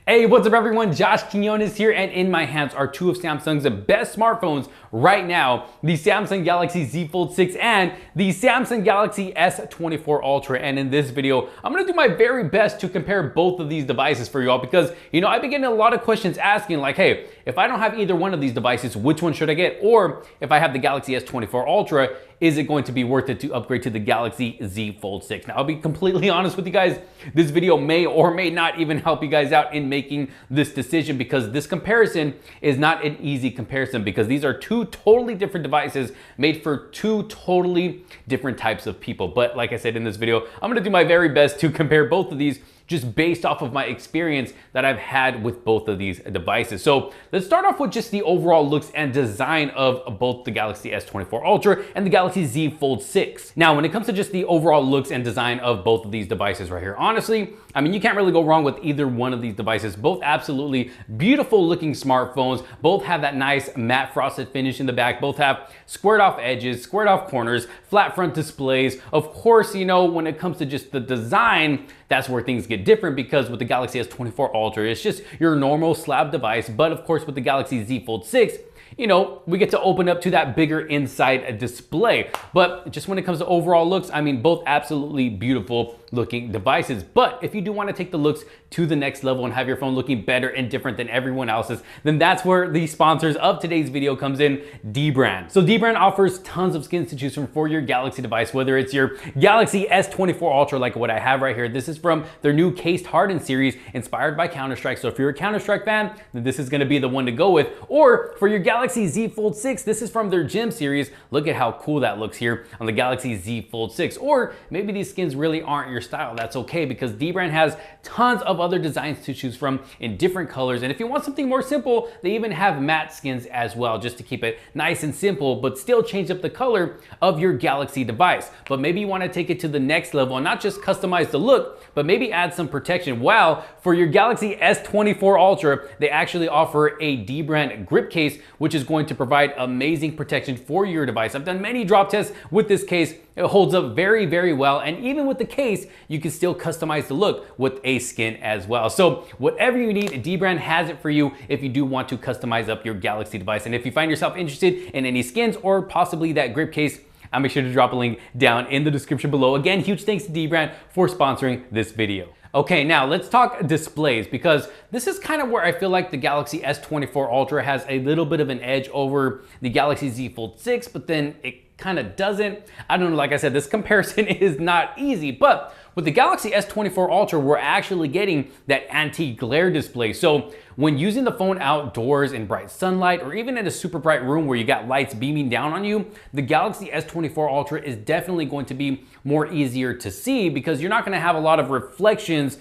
Hey, what's up everyone? Josh Quinones here, and in my hands are two of Samsung's best smartphones right now, the Samsung Galaxy Z Fold 6 and the Samsung Galaxy S24 Ultra. And in this video, I'm gonna do my very best to compare both of these devices for y'all because, I've been getting a lot of questions asking like, hey, if I don't have either one of these devices, which one should I get? Or if I have the Galaxy S24 Ultra, is it going to be worth it to upgrade to the Galaxy Z Fold 6? Now, I'll be completely honest with you guys, this video may or may not even help you guys out in making this decision because this comparison is not an easy comparison because these are two totally different devices made for two totally different types of people. But like I said in this video, I'm gonna do my very best to compare both of these just based off of my experience that I've had with both of these devices. So let's start off with just the overall looks and design of both the Galaxy S24 Ultra and the Galaxy Z Fold 6. Now, when it comes to just the overall looks and design of both of these devices right here, honestly, you can't really go wrong with either one of these devices. Both absolutely beautiful looking smartphones. Both have that nice matte frosted finish in the back. Both have squared off edges, squared off corners, flat front displays. Of course, when it comes to just the design, that's where things get different because with the Galaxy S24 Ultra, it's just your normal slab device. But of course, with the Galaxy Z Fold 6, we get to open up to that bigger inside display. But just when it comes to overall looks, both absolutely beautiful looking devices. But if you do want to take the looks to the next level and have your phone looking better and different than everyone else's, then that's where the sponsors of today's video comes in, Dbrand. So Dbrand offers tons of skins to choose from for your Galaxy device, whether it's your Galaxy S24 Ultra like what I have right here. This is from their new Cased Hardened series inspired by Counter-Strike. So if you're a Counter-Strike fan, then this is going to be the one to go with. Or for your Galaxy Z Fold 6, this is from their Gym series. Look at how cool that looks here on the Galaxy Z Fold 6. Or maybe these skins really aren't your style. That's okay because Dbrand has tons of other designs to choose from in different colors. And if you want something more simple, they even have matte skins as well, just to keep it nice and simple, but still change up the color of your Galaxy device. But maybe you want to take it to the next level and not just customize the look, but maybe add some protection. Wow, for your Galaxy S24 Ultra, they actually offer a Dbrand grip case, which is going to provide amazing protection for your device. I've done many drop tests with this case. It holds up very, very well. And even with the case, you can still customize the look with a skin as well. So whatever you need, Dbrand has it for you if you do want to customize up your Galaxy device. And if you find yourself interested in any skins or possibly that grip case, I'll make sure to drop a link down in the description below. Again, huge thanks to Dbrand for sponsoring this video. Okay, now let's talk displays because this is kind of where I feel like the Galaxy S24 Ultra has a little bit of an edge over the Galaxy Z Fold 6, but then it kind of doesn't. I don't know, like I said, this comparison is not easy, but with the Galaxy S24 Ultra, we're actually getting that anti-glare display. So when using the phone outdoors in bright sunlight or even in a super bright room where you got lights beaming down on you, the Galaxy S24 Ultra is definitely going to be more easier to see because you're not going to have a lot of reflections,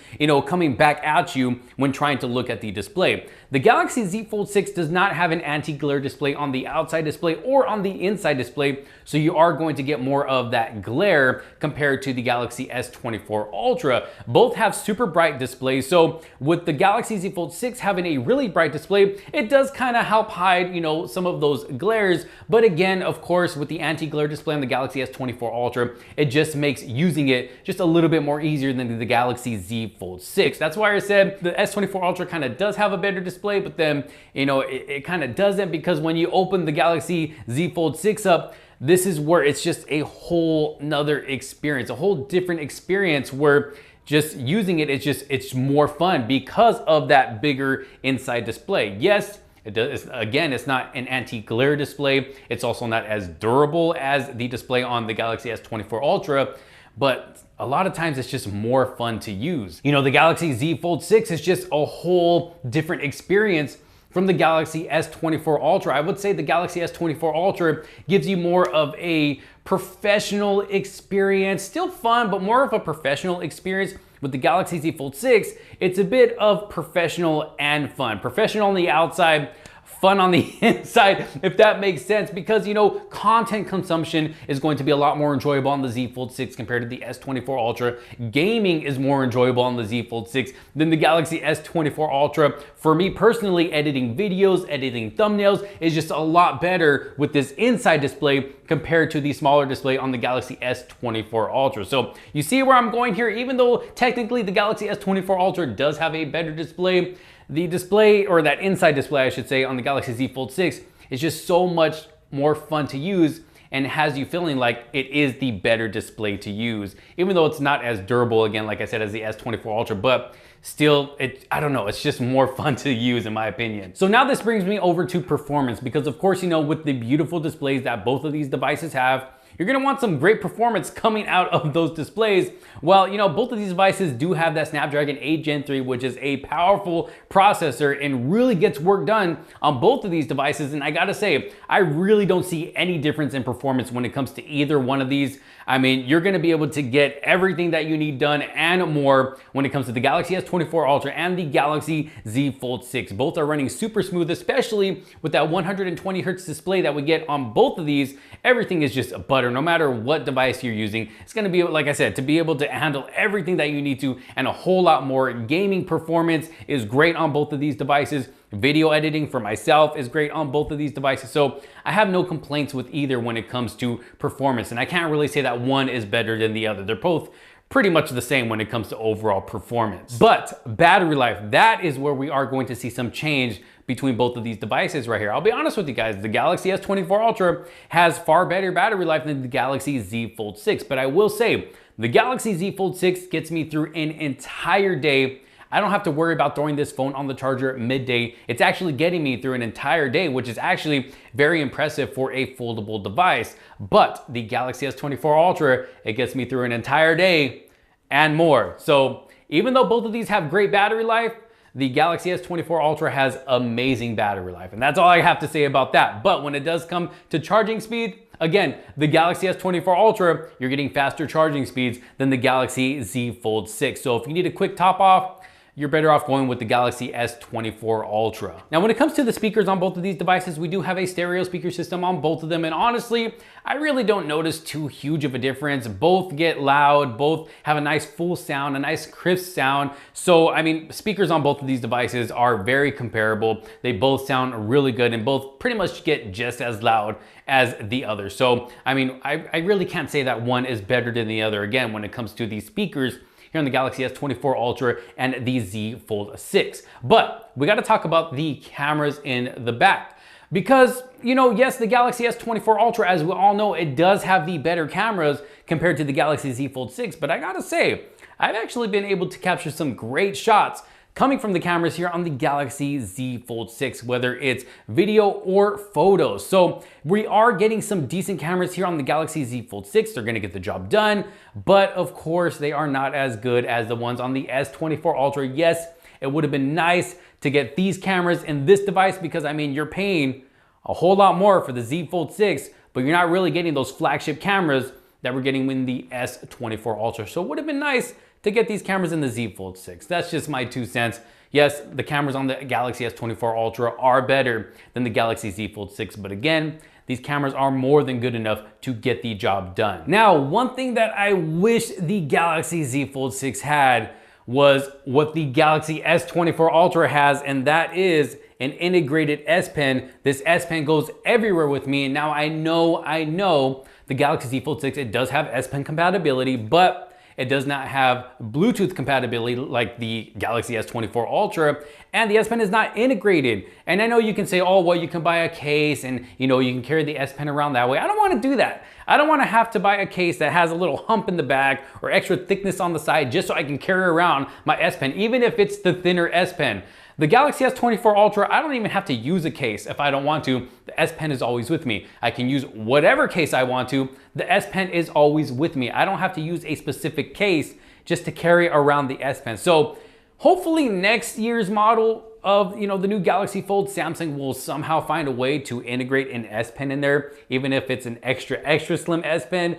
coming back at you when trying to look at the display. The Galaxy Z Fold 6 does not have an anti-glare display on the outside display or on the inside display, so you are going to get more of that glare compared to the Galaxy S24 Ultra. Both have super bright displays, so with the Galaxy Z Fold 6 having a really bright display, it does kind of help hide, some of those glares. But again, of course, with the anti-glare display on the Galaxy S24 Ultra, it just makes using it just a little bit more easier than the Galaxy Z Fold 6. That's why I said the S24 Ultra kind of does have a better display, but then, it kind of doesn't because when you open the Galaxy Z Fold 6 up, this is where it's just a whole nother experience, a whole different experience where just using it, it's more fun because of that bigger inside display. Yes, it does. Again, it's not an anti-glare display. It's also not as durable as the display on the Galaxy S24 Ultra, but a lot of times it's just more fun to use. The Galaxy Z Fold 6 is just a whole different experience from the Galaxy S24 Ultra. I would say the Galaxy S24 Ultra gives you more of a professional experience, still fun, but more of a professional experience. With the Galaxy Z Fold 6, it's a bit of professional and fun. Professional on the outside, fun on the inside, if that makes sense, because content consumption is going to be a lot more enjoyable on the Z Fold 6 compared to the S24 Ultra. Gaming is more enjoyable on the Z Fold 6 than the Galaxy S24 Ultra. For me personally, editing videos, editing thumbnails is just a lot better with this inside display compared to the smaller display on the Galaxy S24 Ultra. So you see where I'm going here, even though technically the Galaxy S24 Ultra does have a better display, the display, or that inside display I should say, on the Galaxy Z Fold 6 is just so much more fun to use and has you feeling like it is the better display to use, even though it's not as durable, again, like I said, as the S24 Ultra, but still, I don't know, it's just more fun to use in my opinion. So now this brings me over to performance, because of course, you know, with the beautiful displays that both of these devices have, you're gonna want some great performance coming out of those displays. Well, you know, both of these devices do have that Snapdragon 8 Gen 3, which is a powerful processor and really gets work done on both of these devices. And I gotta say, I really don't see any difference in performance when it comes to either one of these. I mean, you're gonna be able to get everything that you need done and more when it comes to the Galaxy S24 Ultra and the Galaxy Z Fold 6. Both are running super smooth, especially with that 120 Hz display that we get on both of these. Everything is just butter, no matter what device you're using. It's gonna be, like I said, to be able to handle everything that you need to and a whole lot more. Gaming performance is great on both of these devices. Video editing for myself is great on both of these devices. So I have no complaints with either when it comes to performance. And I can't really say that one is better than the other. They're both pretty much the same when it comes to overall performance. But battery life, that is where we are going to see some change between both of these devices right here. I'll be honest with you guys, the Galaxy S24 Ultra has far better battery life than the Galaxy Z Fold 6. But I will say, the Galaxy Z Fold 6 gets me through an entire day. I don't have to worry about throwing this phone on the charger at midday. It's actually getting me through an entire day, which is actually very impressive for a foldable device. But the Galaxy S24 Ultra, it gets me through an entire day and more. So even though both of these have great battery life, the Galaxy S24 Ultra has amazing battery life. And that's all I have to say about that. But when it does come to charging speed, again, the Galaxy S24 Ultra, you're getting faster charging speeds than the Galaxy Z Fold 6. So if you need a quick top off, you're better off going with the Galaxy S24 Ultra. Now, when it comes to the speakers on both of these devices, we do have a stereo speaker system on both of them. And honestly, I really don't notice too huge of a difference. Both get loud, both have a nice full sound, a nice crisp sound. So, I mean, speakers on both of these devices are very comparable. They both sound really good and both pretty much get just as loud as the other. So, I mean, I really can't say that one is better than the other, again, when it comes to these speakers here on the Galaxy S24 Ultra and the Z Fold 6. But we gotta talk about the cameras in the back. Because, you know, yes, the Galaxy S24 Ultra, as we all know, it does have the better cameras compared to the Galaxy Z Fold 6. But I gotta say, I've actually been able to capture some great shots coming from the cameras here on the Galaxy Z Fold 6, whether it's video or photos. So we are getting some decent cameras here on the Galaxy Z Fold 6. They're gonna get the job done, but of course they are not as good as the ones on the S24 Ultra. Yes, it would have been nice to get these cameras in this device because, I mean, you're paying a whole lot more for the Z Fold 6, but you're not really getting those flagship cameras that we're getting in the S24 Ultra. So it would have been nice to get these cameras in the Z Fold 6. That's just my 2 cents. Yes, the cameras on the Galaxy S24 Ultra are better than the Galaxy Z Fold 6, but again, these cameras are more than good enough to get the job done. Now, one thing that I wish the Galaxy Z Fold 6 had was what the Galaxy S24 Ultra has, and that is an integrated S Pen. This S Pen goes everywhere with me, and now I know the Galaxy Z Fold 6, it does have S Pen compatibility, but it does not have Bluetooth compatibility like the Galaxy S24 Ultra, and the S Pen is not integrated. And I know you can say, oh, well, you can buy a case and you can carry the S Pen around that way. I don't want to do that. I don't want to have to buy a case that has a little hump in the back or extra thickness on the side just so I can carry around my S Pen, even if it's the thinner S Pen. The Galaxy S24 Ultra, I don't even have to use a case if I don't want to. The S Pen is always with me. I can use whatever case I want to. The S Pen is always with me. I don't have to use a specific case just to carry around the S Pen. So hopefully next year's model of the new Galaxy Fold, Samsung will somehow find a way to integrate an S Pen in there, even if it's an extra slim S Pen,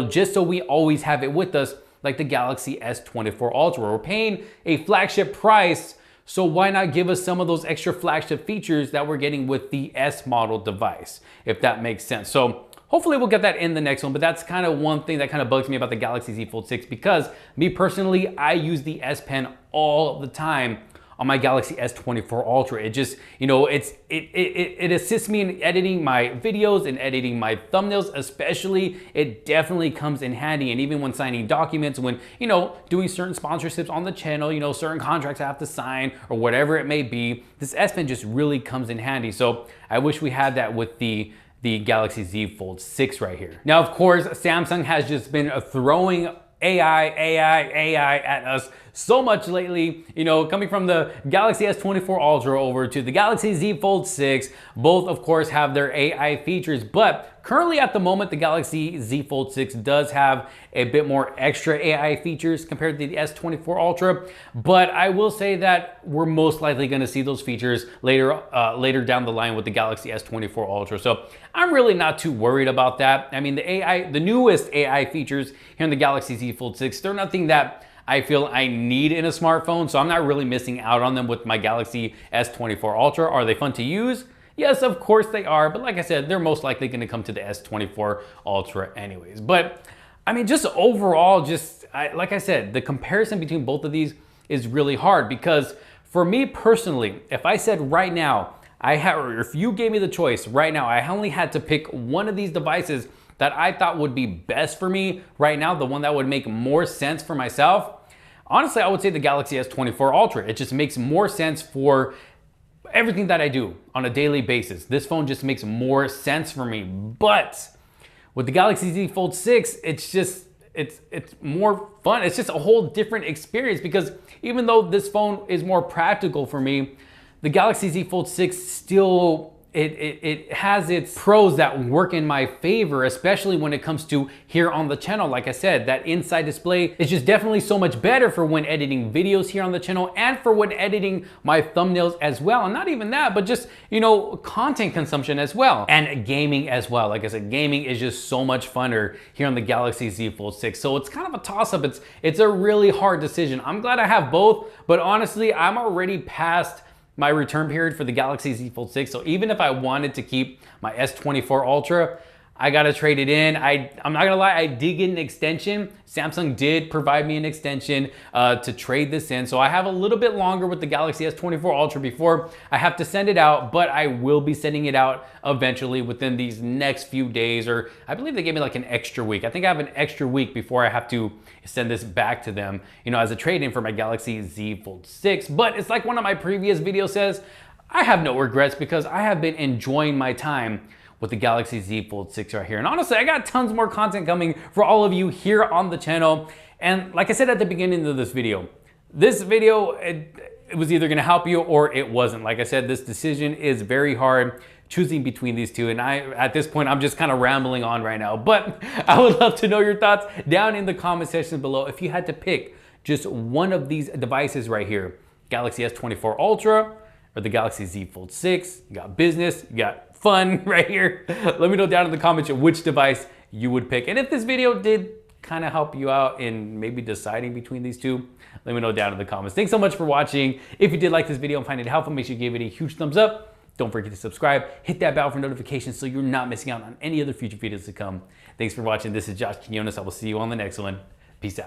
just so we always have it with us like the Galaxy S24 Ultra. We're paying a flagship price, so why not give us some of those extra flagship features that we're getting with the S model device, if that makes sense. So hopefully we'll get that in the next one, but that's kind of one thing that kind of bugs me about the Galaxy Z Fold 6 because me personally, I use the S Pen all the time on my Galaxy S24 Ultra. It just, you know, it assists me in editing my videos and editing my thumbnails especially. It definitely comes in handy. And even when signing documents, when, you know, doing certain sponsorships on the channel, you know, certain contracts I have to sign or whatever it may be, this S Pen just really comes in handy. So I wish we had that with the Galaxy Z Fold 6 right here. Now, of course, Samsung has just been throwing AI at us so much lately, you know, coming from the Galaxy S24 Ultra over to the Galaxy Z Fold 6. Both, of course, have their AI features, but currently at the moment, the Galaxy Z Fold 6 does have a bit more extra AI features compared to the S24 Ultra. But I will say that we're most likely going to see those features later down the line with the Galaxy S24 Ultra. So I'm really not too worried about that. I mean, the newest AI features here in the Galaxy Z Fold 6, they're nothing that I feel I need in a smartphone, so I'm not really missing out on them with my Galaxy S24 Ultra. Are they fun to use? Yes, of course they are, but like I said, they're most likely gonna come to the S24 Ultra anyways. But I mean, just overall, like I said, the comparison between both of these is really hard because for me personally, if I said right now, or if you gave me the choice right now, I only had to pick one of these devices that I thought would be best for me right now, the one that would make more sense for myself, honestly, I would say the Galaxy S24 Ultra. It just makes more sense for everything that I do on a daily basis. This phone just makes more sense for me. But with the Galaxy Z Fold 6, it's more fun. It's just a whole different experience because even though this phone is more practical for me, the Galaxy Z Fold 6 still, it has its pros that work in my favor, especially when it comes to here on the channel. Like I said, that inside display is just definitely so much better for when editing videos here on the channel and for when editing my thumbnails as well. And not even that, but just, you know, content consumption as well. And gaming as well. Like I said, gaming is just so much funner here on the Galaxy Z Fold 6. So it's kind of a toss-up. It's a really hard decision. I'm glad I have both, but honestly, I'm already past my return period for the Galaxy Z Fold 6. So even if I wanted to keep my S24 Ultra, I gotta trade it in. I'm not gonna lie, I did get an extension. Samsung did provide me an extension to trade this in. So I have a little bit longer with the Galaxy S24 Ultra before I have to send it out, but I will be sending it out eventually within these next few days, or I believe they gave me like an extra week. I think I have an extra week before I have to send this back to them, you know, as a trade-in for my Galaxy Z Fold 6. But it's like one of my previous videos says, I have no regrets because I have been enjoying my time with the Galaxy Z Fold 6 right here. And honestly, I got tons more content coming for all of you here on the channel. And like I said at the beginning of this video, it was either gonna help you or it wasn't. Like I said, this decision is very hard choosing between these two. And at this point, I'm just kind of rambling on right now. But I would love to know your thoughts down in the comment section below. If you had to pick just one of these devices right here, Galaxy S24 Ultra or the Galaxy Z Fold 6, you got business, you got fun right here. Let me know down in the comments which device you would pick. And if this video did kind of help you out in maybe deciding between these two, let me know down in the comments. Thanks so much for watching. If you did like this video and find it helpful, make sure you give it a huge thumbs up. Don't forget to subscribe, hit that bell for notifications so you're not missing out on any other future videos to come. Thanks for watching. This is Josh Quinones. I will see you on the next one. Peace out.